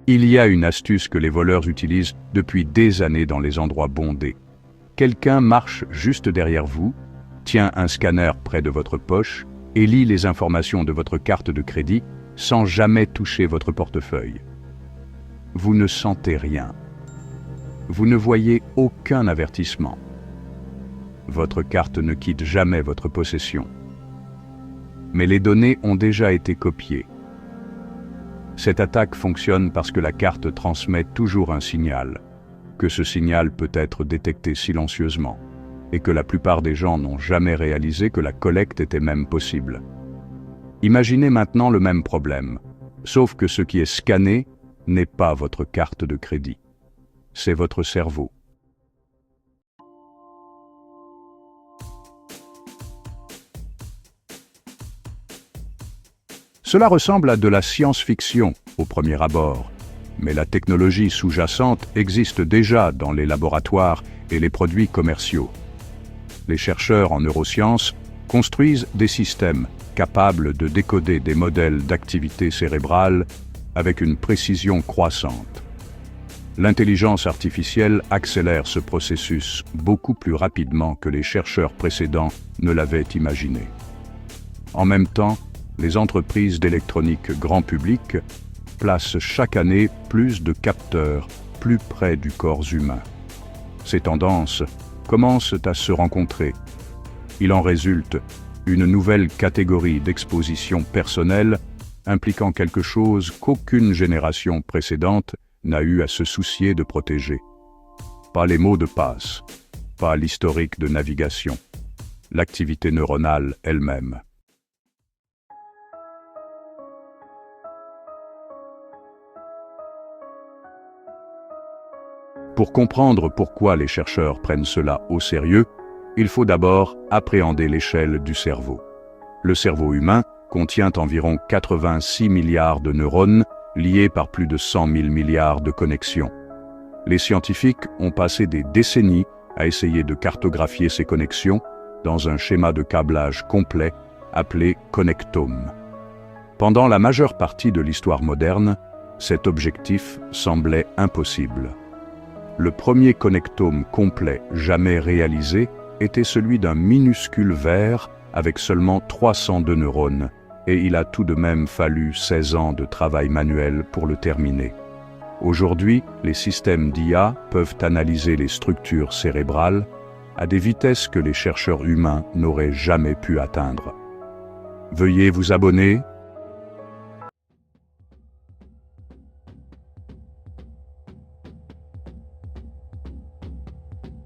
Il y a une astuce que les voleurs utilisent depuis des années dans les endroits bondés. Quelqu'un marche juste derrière vous, tient un scanner près de votre poche et lit les informations de votre carte de crédit sans jamais toucher votre portefeuille. Vous ne sentez rien. Vous ne voyez aucun avertissement. Votre carte ne quitte jamais votre possession. Mais les données ont déjà été copiées. Cette attaque fonctionne parce que la carte transmet toujours un signal, que ce signal peut être détecté silencieusement, et que la plupart des gens n'ont jamais réalisé que la collecte était même possible. Imaginez maintenant le même problème, sauf que ce qui est scanné n'est pas votre carte de crédit, c'est votre cerveau. Cela ressemble à de la science-fiction au premier abord, mais la technologie sous-jacente existe déjà dans les laboratoires et les produits commerciaux. Les chercheurs en neurosciences construisent des systèmes capables de décoder des modèles d'activité cérébrale avec une précision croissante. L'intelligence artificielle accélère ce processus beaucoup plus rapidement que les chercheurs précédents ne l'avaient imaginé. En même temps, les entreprises d'électronique grand public placent chaque année plus de capteurs plus près du corps humain. Ces tendances commencent à se rencontrer. Il en résulte une nouvelle catégorie d'exposition personnelle impliquant quelque chose qu'aucune génération précédente n'a eu à se soucier de protéger. Pas les mots de passe, pas l'historique de navigation, l'activité neuronale elle-même. Pour comprendre pourquoi les chercheurs prennent cela au sérieux, il faut d'abord appréhender l'échelle du cerveau. Le cerveau humain contient environ 86 milliards de neurones liés par plus de 100 000 milliards de connexions. Les scientifiques ont passé des décennies à essayer de cartographier ces connexions dans un schéma de câblage complet appelé connectome. Pendant la majeure partie de l'histoire moderne, cet objectif semblait impossible. Le premier connectome complet jamais réalisé était celui d'un minuscule ver avec seulement 302 neurones, et il a tout de même fallu 16 ans de travail manuel pour le terminer. Aujourd'hui, les systèmes d'IA peuvent analyser les structures cérébrales à des vitesses que les chercheurs humains n'auraient jamais pu atteindre. Veuillez vous abonner.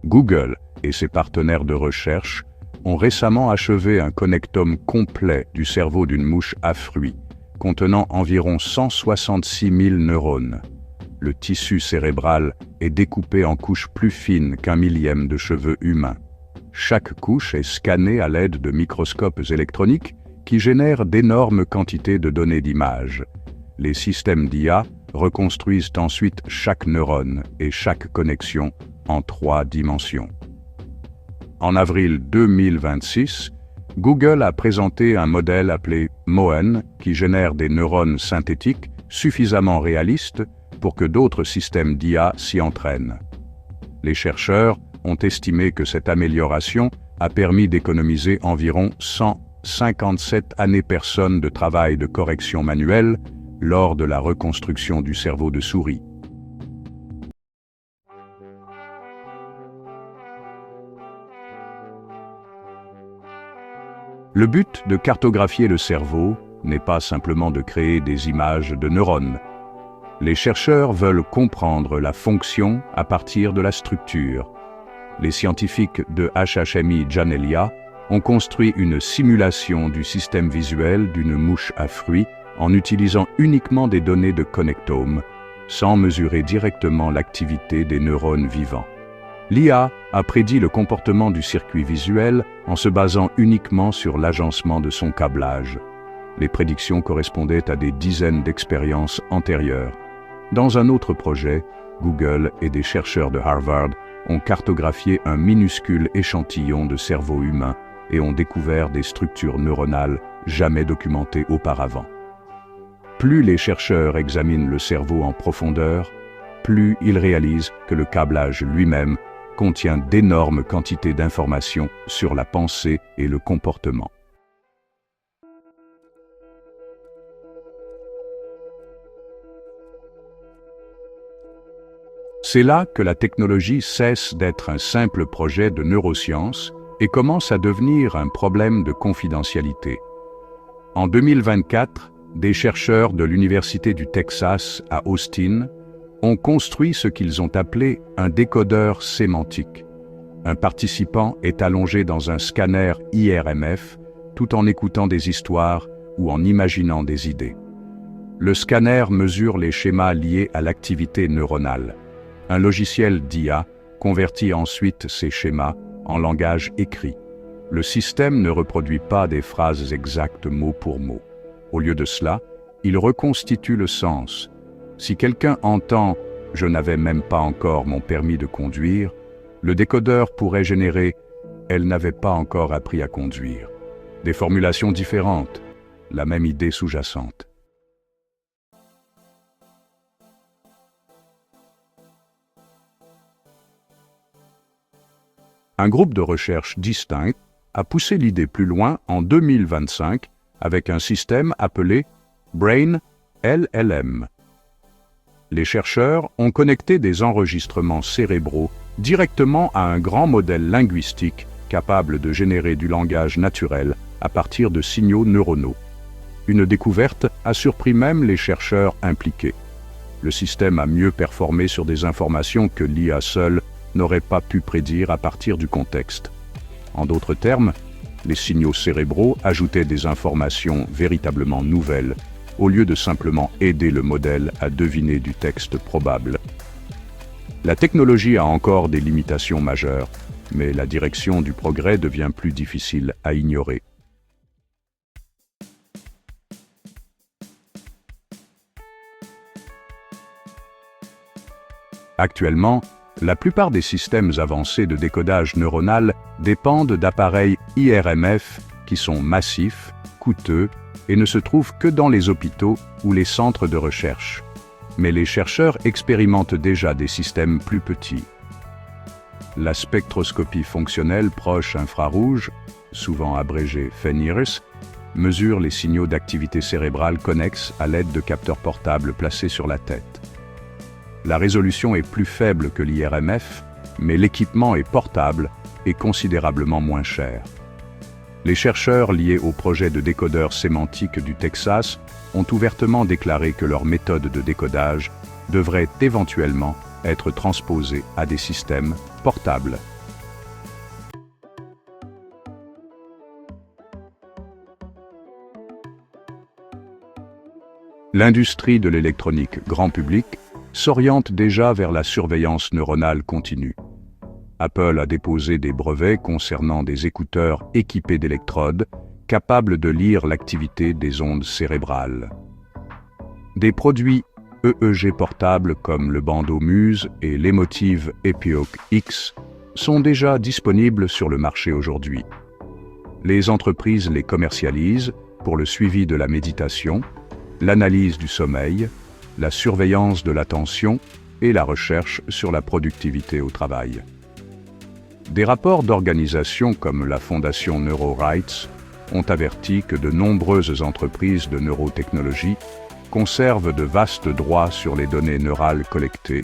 Google et ses partenaires de recherche ont récemment achevé un connectome complet du cerveau d'une mouche à fruits, contenant environ 166 000 neurones. Le tissu cérébral est découpé en couches plus fines qu'un millième de cheveux humains. Chaque couche est scannée à l'aide de microscopes électroniques qui génèrent d'énormes quantités de données d'image. Les systèmes d'IA reconstruisent ensuite chaque neurone et chaque connexion en 3 dimensions. En avril 2026, Google a présenté un modèle appelé Moen qui génère des neurones synthétiques suffisamment réalistes pour que d'autres systèmes d'IA s'y entraînent. Les chercheurs ont estimé que cette amélioration a permis d'économiser environ 157 années-personnes de travail de correction manuelle lors de la reconstruction du cerveau de souris. Le but de cartographier le cerveau n'est pas simplement de créer des images de neurones. Les chercheurs veulent comprendre la fonction à partir de la structure. Les scientifiques de HHMI Janelia ont construit une simulation du système visuel d'une mouche à fruits en utilisant uniquement des données de connectome, sans mesurer directement l'activité des neurones vivants. L'IA a prédit le comportement du circuit visuel en se basant uniquement sur l'agencement de son câblage. Les prédictions correspondaient à des dizaines d'expériences antérieures. Dans un autre projet, Google et des chercheurs de Harvard ont cartographié un minuscule échantillon de cerveau humain et ont découvert des structures neuronales jamais documentées auparavant. Plus les chercheurs examinent le cerveau en profondeur, plus ils réalisent que le câblage lui-même contient d'énormes quantités d'informations sur la pensée et le comportement. C'est là que la technologie cesse d'être un simple projet de neurosciences et commence à devenir un problème de confidentialité. En 2024, des chercheurs de l'Université du Texas à Austin ont construit ce qu'ils ont appelé un décodeur sémantique. Un participant est allongé dans un scanner IRMF tout en écoutant des histoires ou en imaginant des idées. Le scanner mesure les schémas liés à l'activité neuronale. Un logiciel d'IA convertit ensuite ces schémas en langage écrit. Le système ne reproduit pas des phrases exactes mot pour mot. Au lieu de cela, il reconstitue le sens. Si quelqu'un entend « je n'avais même pas encore mon permis de conduire », le décodeur pourrait générer « elle n'avait pas encore appris à conduire ». Des formulations différentes, la même idée sous-jacente. Un groupe de recherche distinct a poussé l'idée plus loin en 2025 avec un système appelé Brain LLM. Les chercheurs ont connecté des enregistrements cérébraux directement à un grand modèle linguistique capable de générer du langage naturel à partir de signaux neuronaux. Une découverte a surpris même les chercheurs impliqués. Le système a mieux performé sur des informations que l'IA seule n'aurait pas pu prédire à partir du contexte. En d'autres termes, les signaux cérébraux ajoutaient des informations véritablement nouvelles, au lieu de simplement aider le modèle à deviner du texte probable. La technologie a encore des limitations majeures, mais la direction du progrès devient plus difficile à ignorer. Actuellement, la plupart des systèmes avancés de décodage neuronal dépendent d'appareils IRMF qui sont massifs, coûteux et ne se trouvent que dans les hôpitaux ou les centres de recherche. Mais les chercheurs expérimentent déjà des systèmes plus petits. La spectroscopie fonctionnelle proche infrarouge, souvent abrégée FENIRS, mesure les signaux d'activité cérébrale connexes à l'aide de capteurs portables placés sur la tête. La résolution est plus faible que l'IRMF, mais l'équipement est portable et considérablement moins cher. Les chercheurs liés au projet de décodeur sémantique du Texas ont ouvertement déclaré que leur méthode de décodage devrait éventuellement être transposée à des systèmes portables. L'industrie de l'électronique grand public s'oriente déjà vers la surveillance neuronale continue. Apple a déposé des brevets concernant des écouteurs équipés d'électrodes capables de lire l'activité des ondes cérébrales. Des produits EEG portables comme le bandeau Muse et l'Emotive Epoch X sont déjà disponibles sur le marché aujourd'hui. Les entreprises les commercialisent pour le suivi de la méditation, l'analyse du sommeil, la surveillance de l'attention et la recherche sur la productivité au travail. Des rapports d'organisations comme la Fondation NeuroRights ont averti que de nombreuses entreprises de neurotechnologie conservent de vastes droits sur les données neurales collectées,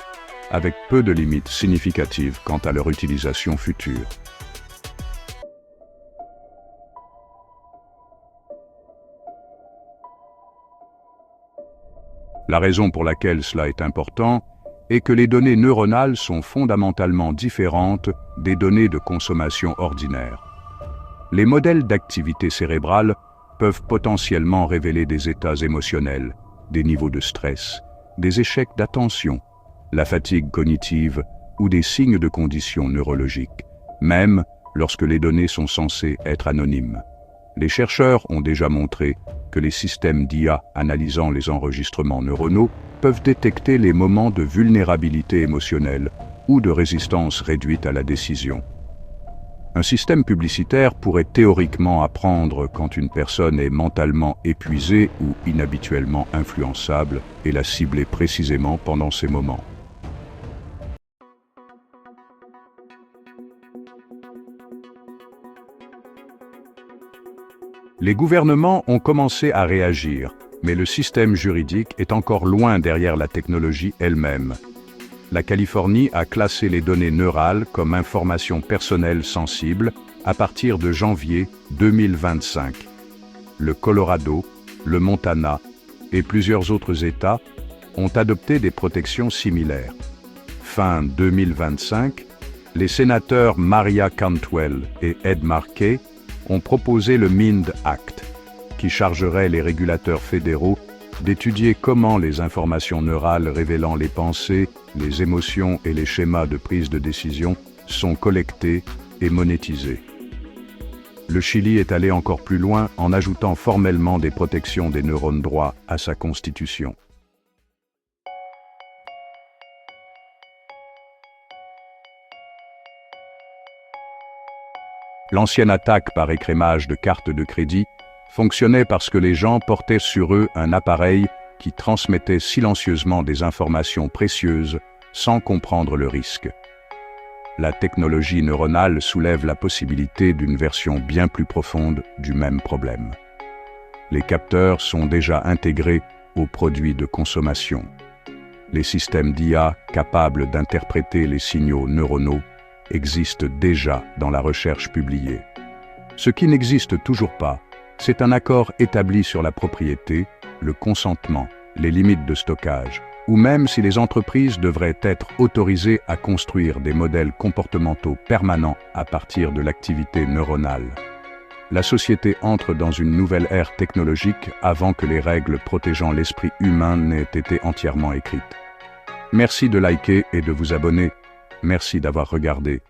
avec peu de limites significatives quant à leur utilisation future. La raison pour laquelle cela est important est que les données neuronales sont fondamentalement différentes des données de consommation ordinaire. Les modèles d'activité cérébrale peuvent potentiellement révéler des états émotionnels, des niveaux de stress, des échecs d'attention, la fatigue cognitive ou des signes de conditions neurologiques, même lorsque les données sont censées être anonymes. Les chercheurs ont déjà montré que les systèmes d'IA analysant les enregistrements neuronaux peuvent détecter les moments de vulnérabilité émotionnelle ou de résistance réduite à la décision. Un système publicitaire pourrait théoriquement apprendre quand une personne est mentalement épuisée ou inhabituellement influençable et la cibler précisément pendant ces moments. Les gouvernements ont commencé à réagir, mais le système juridique est encore loin derrière la technologie elle-même. La Californie a classé les données neurales comme information personnelle sensible à partir de janvier 2025. Le Colorado, le Montana et plusieurs autres États ont adopté des protections similaires. Fin 2025, les sénateurs Maria Cantwell et Ed Markey ont proposé le MIND Act, qui chargerait les régulateurs fédéraux d'étudier comment les informations neurales révélant les pensées, les émotions et les schémas de prise de décision sont collectées et monétisées. Le Chili est allé encore plus loin en ajoutant formellement des protections des neurones droits à sa constitution. L'ancienne attaque par écrémage de cartes de crédit fonctionnait parce que les gens portaient sur eux un appareil qui transmettait silencieusement des informations précieuses sans comprendre le risque. La technologie neuronale soulève la possibilité d'une version bien plus profonde du même problème. Les capteurs sont déjà intégrés aux produits de consommation. Les systèmes d'IA capables d'interpréter les signaux neuronaux existent déjà dans la recherche publiée. Ce qui n'existe toujours pas, c'est un accord établi sur la propriété, le consentement, les limites de stockage, ou même si les entreprises devraient être autorisées à construire des modèles comportementaux permanents à partir de l'activité neuronale. La société entre dans une nouvelle ère technologique avant que les règles protégeant l'esprit humain n'aient été entièrement écrites. Merci de liker et de vous abonner. Merci d'avoir regardé.